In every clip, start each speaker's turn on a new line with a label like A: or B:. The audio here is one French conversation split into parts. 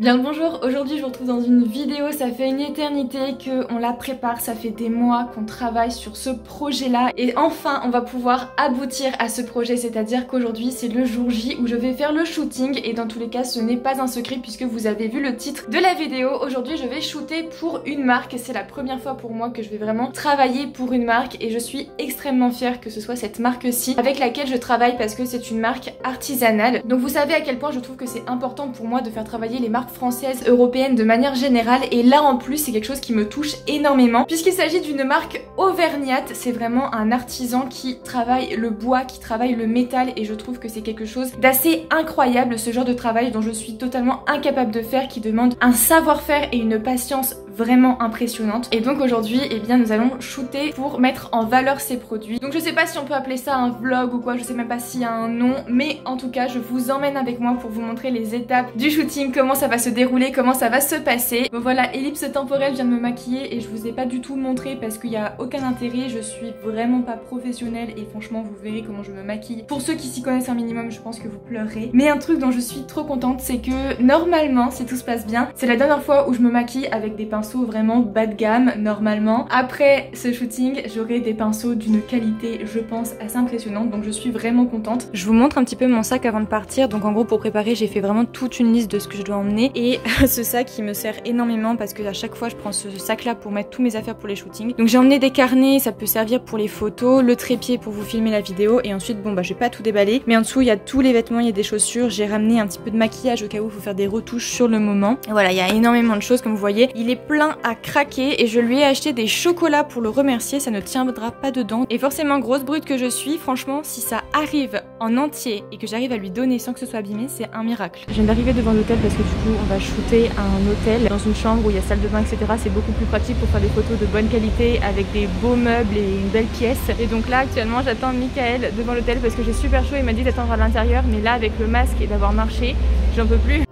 A: Bien le bonjour, aujourd'hui je vous retrouve dans une vidéo, ça fait une éternité qu'on la prépare, ça fait des mois qu'on travaille sur ce projet là et enfin on va pouvoir aboutir à ce projet, c'est-à-dire qu'aujourd'hui c'est le jour J où je vais faire le shooting et dans tous les cas ce n'est pas un secret puisque vous avez vu le titre de la vidéo. Aujourd'hui je vais shooter pour une marque et c'est la première fois pour moi que je vais vraiment travailler pour une marque et je suis extrêmement fière que ce soit cette marque-ci avec laquelle je travaille parce que c'est une marque artisanale. Donc vous savez à quel point je trouve que c'est important pour moi de faire travailler les marques françaises, européennes de manière générale et là en plus c'est quelque chose qui me touche énormément puisqu'il s'agit d'une marque auvergnate, c'est vraiment un artisan qui travaille le bois, qui travaille le métal et je trouve que c'est quelque chose d'assez incroyable, ce genre de travail dont je suis totalement incapable de faire, qui demande un savoir-faire et une patience vraiment impressionnante. Et donc aujourd'hui eh bien nous allons shooter pour mettre en valeur ces produits. Donc je sais pas si on peut appeler ça un vlog ou quoi, je sais même pas s'il y a un nom, mais en tout cas je vous emmène avec moi pour vous montrer les étapes du shooting, comment ça va se dérouler, comment ça va se passer. Bon voilà, ellipse temporelle, je viens de me maquiller et je vous ai pas du tout montré parce qu'il y a aucun intérêt, je suis vraiment pas professionnelle et franchement vous verrez comment je me maquille. Pour ceux qui s'y connaissent un minimum, je pense que vous pleurerez. Mais un truc dont je suis trop contente, c'est que normalement, si tout se passe bien, c'est la dernière fois où je me maquille avec des pinceaux vraiment bas de gamme normalement. Après ce shooting, j'aurai des pinceaux d'une qualité, je pense, assez impressionnante, donc je suis vraiment contente. Je vous montre un petit peu mon sac avant de partir. Donc en gros pour préparer, j'ai fait vraiment toute une liste de ce que je dois emmener et ce sac qui me sert énormément parce que à chaque fois je prends ce sac là pour mettre tous mes affaires pour les shootings. Donc j'ai emmené des carnets, ça peut servir pour les photos, le trépied pour vous filmer la vidéo et ensuite bon bah je vais pas tout déballer, mais en dessous il y a tous les vêtements, il y a des chaussures, j'ai ramené un petit peu de maquillage au cas où il faut faire des retouches sur le moment. Et voilà, il y a énormément de choses comme vous voyez, il est plein à craquer et je lui ai acheté des chocolats pour le remercier, ça ne tiendra pas dedans. Et forcément grosse brute que je suis, franchement si ça arrive en entier et que j'arrive à lui donner sans que ce soit abîmé, c'est un miracle. Je viens d'arriver devant l'hôtel parce que du coup on va shooter à un hôtel dans une chambre où il y a salle de bain etc. C'est beaucoup plus pratique pour faire des photos de bonne qualité avec des beaux meubles et une belle pièce. Et donc là actuellement j'attends Michael devant l'hôtel parce que j'ai super chaud, il m'a dit d'attendre à l'intérieur mais là avec le masque et d'avoir marché, j'en peux plus.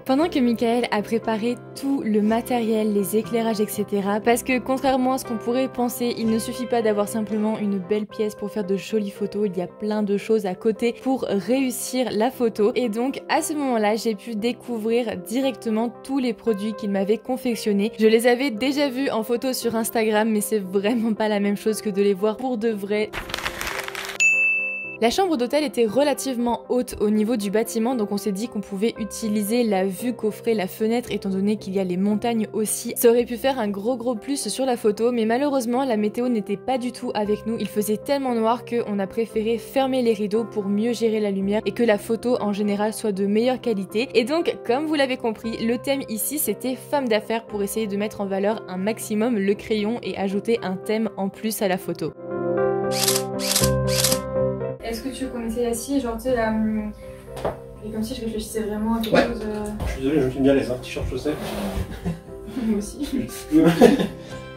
A: Pendant que Michael a préparé tout le matériel, les éclairages, etc. Parce que contrairement à ce qu'on pourrait penser, il ne suffit pas d'avoir simplement une belle pièce pour faire de jolies photos, il y a plein de choses à côté pour réussir la photo. Et donc à ce moment-là, j'ai pu découvrir directement tous les produits qu'il m'avait confectionnés. Je les avais déjà vus en photo sur Instagram, mais c'est vraiment pas la même chose que de les voir pour de vrai. La chambre d'hôtel était relativement haute au niveau du bâtiment, donc on s'est dit qu'on pouvait utiliser la vue qu'offrait la fenêtre étant donné qu'il y a les montagnes aussi. Ça aurait pu faire un gros plus sur la photo, mais malheureusement la météo n'était pas du tout avec nous. Il faisait tellement noir qu'on a préféré fermer les rideaux pour mieux gérer la lumière et que la photo en général soit de meilleure qualité. Et donc comme vous l'avez compris, le thème ici c'était femme d'affaires pour essayer de mettre en valeur un maximum le crayon et ajouter un thème en plus à la photo. Est-ce que tu veux qu'on essaye assis, genre tu sais là, et comme si je réfléchissais vraiment à quelque chose.
B: Je suis désolé, je me suis mis à l'aise, hein, t-shirt chaussettes.
A: Moi aussi.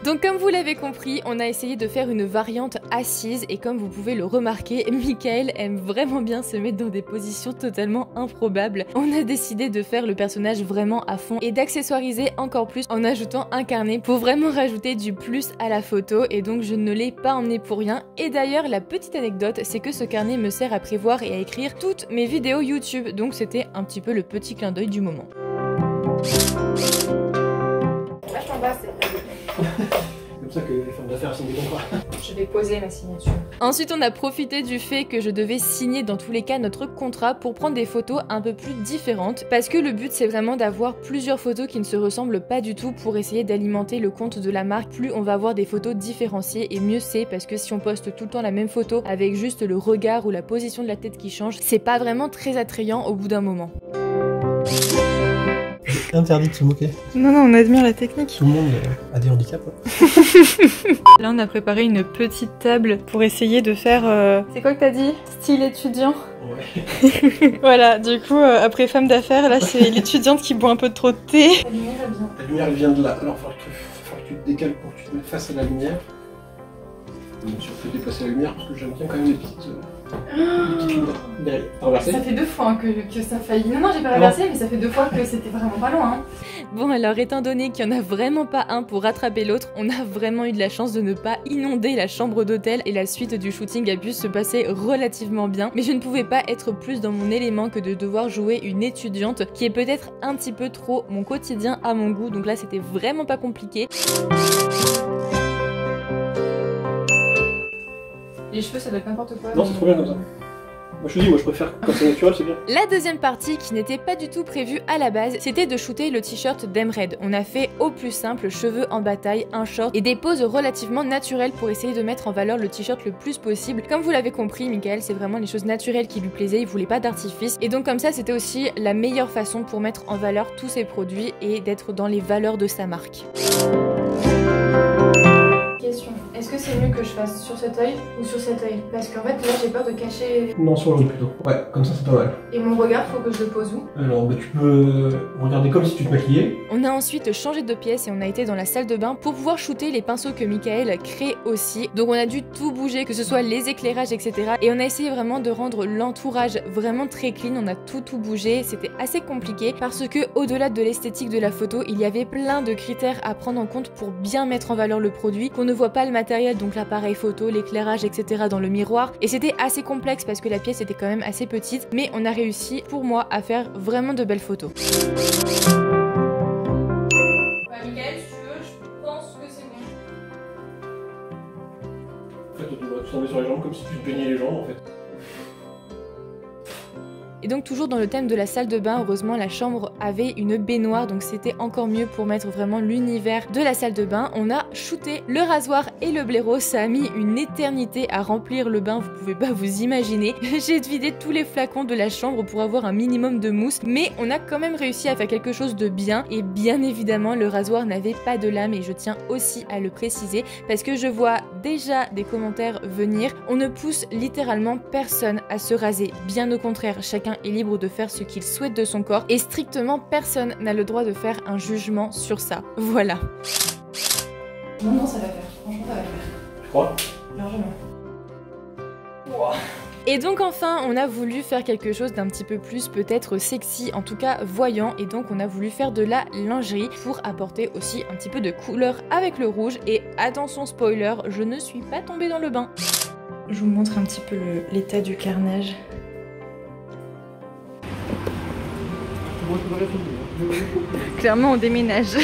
A: Donc comme vous l'avez compris, on a essayé de faire une variante assise et comme vous pouvez le remarquer, Michael aime vraiment bien se mettre dans des positions totalement improbables. On a décidé de faire le personnage vraiment à fond et d'accessoiriser encore plus en ajoutant un carnet pour vraiment rajouter du plus à la photo et donc je ne l'ai pas emmené pour rien. Et d'ailleurs la petite anecdote, c'est que ce carnet me sert à prévoir et à écrire toutes mes vidéos YouTube, donc c'était un petit peu le petit clin d'œil du moment.
B: C'est comme ça que les femmes d'affaires sont des contrats.
A: Je vais poser ma signature. Ensuite, on a profité du fait que je devais signer dans tous les cas notre contrat pour prendre des photos un peu plus différentes. Parce que le but, c'est vraiment d'avoir plusieurs photos qui ne se ressemblent pas du tout pour essayer d'alimenter le compte de la marque. Plus on va avoir des photos différenciées et mieux c'est parce que si on poste tout le temps la même photo avec juste le regard ou la position de la tête qui change, c'est pas vraiment très attrayant au bout d'un moment.
B: C'est interdit de se moquer.
A: Non, on admire la technique.
B: Tout le monde a des handicaps.
A: Là, on a préparé une petite table pour essayer de faire... C'est quoi que t'as dit? Style étudiant? Ouais. Voilà, du coup, après femme d'affaires, là, c'est l'étudiante qui boit un peu trop de thé. La lumière, elle vient.
B: La lumière, elle vient de là. Alors, il va falloir que tu te décales pour que tu te mettes face à la lumière. Bien sûr, tu peux déplacer la lumière parce que j'aime bien quand même les petites T'as renversé?
A: Ça fait 2 fois hein, que ça faillit. Non, non, j'ai pas renversé, mais ça fait 2 fois que c'était vraiment pas loin. Hein.
C: Bon alors étant donné qu'il n'y en a vraiment pas un pour rattraper l'autre, on a vraiment eu de la chance de ne pas inonder la chambre d'hôtel et la suite du shooting a pu se passer relativement bien. Mais je ne pouvais pas être plus dans mon élément que de devoir jouer une étudiante qui est peut-être un petit peu trop mon quotidien à mon goût. Donc là c'était vraiment pas compliqué.
A: Les cheveux ça doit être n'importe quoi.
B: Non, c'est trop bien comme ça. Moi je te dis, moi je préfère quand c'est naturel, c'est bien.
C: La deuxième partie qui n'était pas du tout prévue à la base, c'était de shooter le t-shirt d'Emred. On a fait au plus simple, cheveux en bataille, un short et des poses relativement naturelles pour essayer de mettre en valeur le t-shirt le plus possible. Comme vous l'avez compris, Michael, c'est vraiment les choses naturelles qui lui plaisaient, il voulait pas d'artifice. Et donc comme ça, c'était aussi la meilleure façon pour mettre en valeur tous ses produits et d'être dans les valeurs de sa marque.
A: Question. Est-ce que c'est mieux que je fasse sur cet œil ou sur cet œil? Parce qu'en fait là j'ai peur de cacher...
B: Non, sur l'autre plutôt. Ouais, comme ça c'est pas mal.
A: Et mon regard, faut que je le pose où?
B: Alors bah, tu peux regarder comme si tu te maquillais.
C: On a ensuite changé de pièce et on a été dans la salle de bain pour pouvoir shooter les pinceaux que Michael crée aussi. Donc on a dû tout bouger, que ce soit les éclairages, etc. Et on a essayé vraiment de rendre l'entourage vraiment très clean. On a tout bougé. C'était assez compliqué parce que au-delà de l'esthétique de la photo, il y avait plein de critères à prendre en compte pour bien mettre en valeur le produit, qu'on ne voit pas le matériel, donc l'appareil photo, l'éclairage, etc. dans le miroir. Et c'était assez complexe parce que la pièce était quand même assez petite, mais on a réussi, pour moi, à faire vraiment de belles photos.
A: Michael, si tu veux, je pense que c'est bon.
B: En fait, tu vas tout tomber sur les jambes comme si tu te peignais les jambes en fait.
C: Et donc toujours dans le thème de la salle de bain, heureusement la chambre avait une baignoire, donc c'était encore mieux pour mettre vraiment l'univers de la salle de bain. On a shooté le rasoir et le blaireau, ça a mis une éternité à remplir le bain, vous pouvez pas vous imaginer. J'ai vidé tous les flacons de la chambre pour avoir un minimum de mousse, mais on a quand même réussi à faire quelque chose de bien. Et bien évidemment le rasoir n'avait pas de lame et je tiens aussi à le préciser parce que je vois déjà des commentaires venir. On ne pousse littéralement personne à se raser, bien au contraire, chacun est libre de faire ce qu'il souhaite de son corps et strictement personne n'a le droit de faire un jugement sur ça. Voilà.
A: Non, non, ça va faire. Franchement, ça va faire.
B: Je crois.
A: Largement.
C: Wow. Et donc enfin on a voulu faire quelque chose d'un petit peu plus peut-être sexy, en tout cas voyant, et donc on a voulu faire de la lingerie pour apporter aussi un petit peu de couleur avec le rouge. Et attention spoiler, je ne suis pas tombée dans le bain.
A: Je vous montre un petit peu l'état du carnage.
C: Clairement on déménage.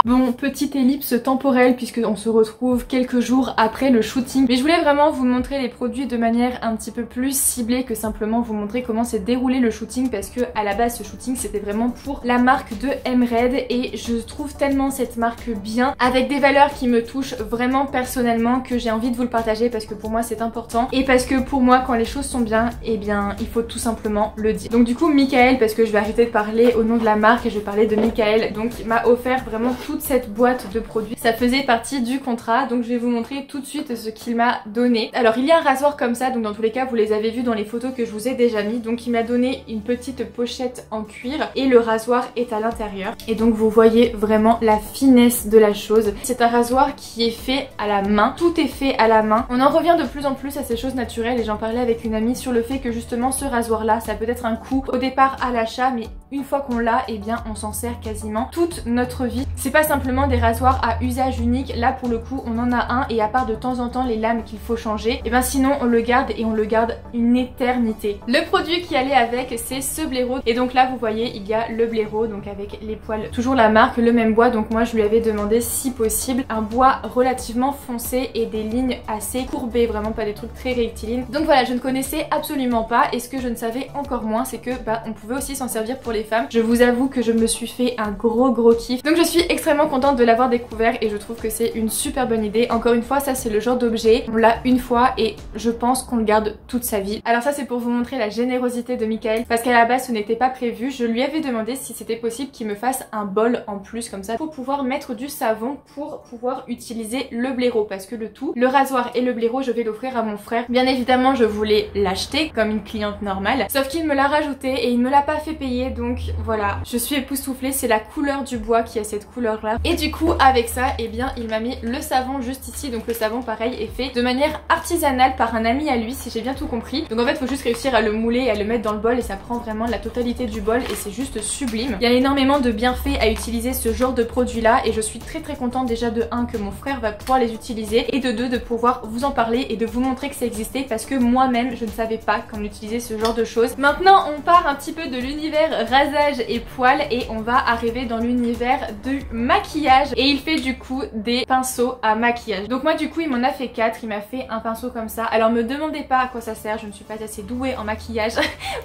A: Bon, petite ellipse temporelle puisque on se retrouve quelques jours après le shooting. Mais je voulais vraiment vous montrer les produits de manière un petit peu plus ciblée que simplement vous montrer comment s'est déroulé le shooting, parce que à la base ce shooting c'était vraiment pour la marque de Emred et je trouve tellement cette marque bien, avec des valeurs qui me touchent vraiment personnellement, que j'ai envie de vous le partager parce que pour moi c'est important et parce que pour moi quand les choses sont bien, eh bien il faut tout simplement le dire. Donc du coup Michael, parce que je vais arrêter de parler au nom de la marque et je vais parler de Michael, donc il m'a offert vraiment toute cette boîte de produits. Ça faisait partie du contrat, donc je vais vous montrer tout de suite ce qu'il m'a donné. Alors il y a un rasoir comme ça, donc dans tous les cas vous les avez vus dans les photos que je vous ai déjà mis. Donc il m'a donné une petite pochette en cuir et le rasoir est à l'intérieur. Et donc vous voyez vraiment la finesse de la chose. C'est un rasoir qui est fait à la main, tout est fait à la main. On en revient de plus en plus à ces choses naturelles et j'en parlais avec une amie sur le fait que justement ce rasoir là, ça peut être un coût au départ à l'achat, mais une fois qu'on l'a, eh bien on s'en sert quasiment toute notre vie. C'est pas simplement des rasoirs à usage unique, là pour le coup on en a un et à part de temps en temps les lames qu'il faut changer, et bien sinon on le garde et on le garde une éternité. Le produit qui allait avec c'est ce blaireau et donc là vous voyez il y a le blaireau donc avec les poils, toujours la marque, le même bois, donc moi je lui avais demandé si possible un bois relativement foncé et des lignes assez courbées, vraiment pas des trucs très rectilignes. Donc voilà, je ne connaissais absolument pas et ce que je ne savais encore moins c'est que bah on pouvait aussi s'en servir pour les femmes. Je vous avoue que je me suis fait un gros kiff, donc je suis extrêmement contente de l'avoir découvert et je trouve que c'est une super bonne idée. Encore une fois, ça c'est le genre d'objet, on l'a une fois et je pense qu'on le garde toute sa vie. Alors ça c'est pour vous montrer la générosité de Michael, parce qu'à la base ce n'était pas prévu. Je lui avais demandé si c'était possible qu'il me fasse un bol en plus comme ça pour pouvoir mettre du savon pour pouvoir utiliser le blaireau, parce que le rasoir et le blaireau je vais l'offrir à mon frère. Bien évidemment je voulais l'acheter comme une cliente normale, sauf qu'il me l'a rajouté et il me l'a pas fait payer, donc donc voilà, je suis époustouflée, c'est la couleur du bois qui a cette couleur là. Et du coup avec ça, eh bien il m'a mis le savon juste ici, donc le savon pareil est fait de manière artisanale par un ami à lui si j'ai bien tout compris. Donc en fait faut juste réussir à le mouler et à le mettre dans le bol et ça prend vraiment la totalité du bol et c'est juste sublime. Il y a énormément de bienfaits à utiliser ce genre de produit là et je suis très contente déjà de 1 que mon frère va pouvoir les utiliser et de 2 de pouvoir vous en parler et de vous montrer que ça existait parce que moi-même je ne savais pas qu'on utilisait ce genre de choses. Maintenant on part un petit peu de l'univers rasage et poils et on va arriver dans l'univers du maquillage et il fait du coup des pinceaux à maquillage. Donc moi du coup il m'en a fait 4, il m'a fait un pinceau comme ça. Alors me demandez pas à quoi ça sert, je ne suis pas assez douée en maquillage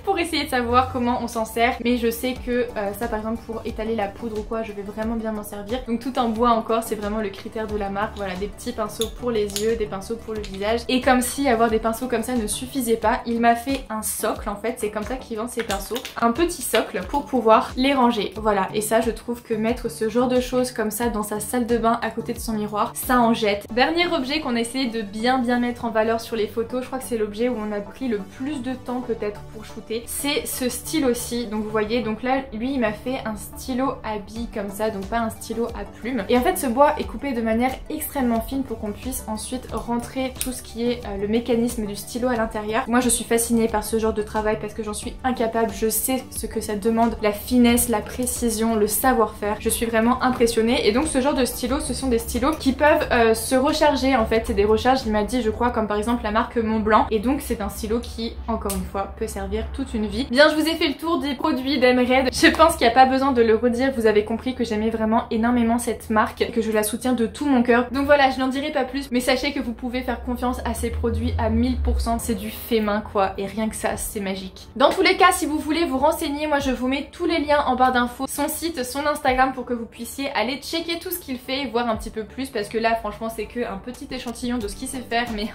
A: pour essayer de savoir comment on s'en sert, mais je sais que ça par exemple pour étaler la poudre ou quoi je vais vraiment bien m'en servir. Donc tout en bois encore, c'est vraiment le critère de la marque. Voilà, des petits pinceaux pour les yeux, des pinceaux pour le visage. Et comme si avoir des pinceaux comme ça ne suffisait pas, il m'a fait un socle en fait, c'est comme ça qu'il vend ses pinceaux. Un petit socle pour pouvoir les ranger. Voilà, et ça je trouve que mettre ce genre de choses comme ça dans sa salle de bain à côté de son miroir, ça en jette. Dernier objet qu'on a essayé de bien mettre en valeur sur les photos, je crois que c'est l'objet où on a pris le plus de temps peut-être pour shooter, c'est ce stylo-ci. Donc vous voyez, donc là lui il m'a fait un stylo à billes comme ça, donc pas un stylo à plumes. Et en fait ce bois est coupé de manière extrêmement fine pour qu'on puisse ensuite rentrer tout ce qui est le mécanisme du stylo à l'intérieur. Moi je suis fascinée par ce genre de travail parce que j'en suis incapable, je sais ce que ça demande, la finesse, la précision, le savoir-faire. Je suis vraiment impressionnée et donc ce genre de stylo, ce sont des stylos qui peuvent se recharger en fait, c'est des recharges il m'a dit je crois comme par exemple la marque Montblanc et donc c'est un stylo qui encore une fois peut servir toute une vie. Bien je vous ai fait le tour des produits d'Emerald, je pense qu'il n'y a pas besoin de le redire, vous avez compris que j'aimais vraiment énormément cette marque et que je la soutiens de tout mon cœur. Donc voilà, je n'en dirai pas plus mais sachez que vous pouvez faire confiance à ces produits à 1000%, c'est du fait main quoi et rien que ça c'est magique. Dans tous les cas si vous voulez vous renseigner, moi je vous mets tous les liens en barre d'infos, son site, son Instagram pour que vous puissiez aller checker tout ce qu'il fait et voir un petit peu plus parce que là franchement c'est que un petit échantillon de ce qu'il sait faire mais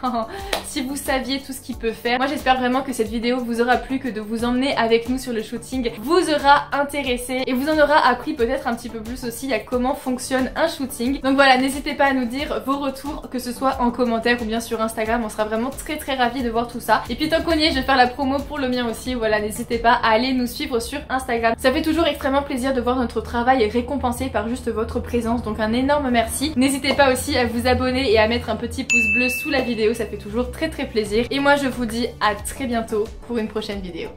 A: si vous saviez tout ce qu'il peut faire. Moi j'espère vraiment que cette vidéo vous aura plu, que de vous emmener avec nous sur le shooting vous aura intéressé et vous en aura appris peut-être un petit peu plus aussi à comment fonctionne un shooting. Donc voilà, n'hésitez pas à nous dire vos retours, que ce soit en commentaire ou bien sur Instagram, on sera vraiment très ravis de voir tout ça. Et puis tant qu'on y est, je vais faire la promo pour le mien aussi, voilà, n'hésitez pas à aller nous suivre sur Instagram. Ça fait toujours extrêmement plaisir de voir notre travail récompensé par juste votre présence, donc un énorme merci. N'hésitez pas aussi à vous abonner et à mettre un petit pouce bleu sous la vidéo, ça fait toujours très plaisir. Et moi je vous dis à très bientôt pour une prochaine vidéo.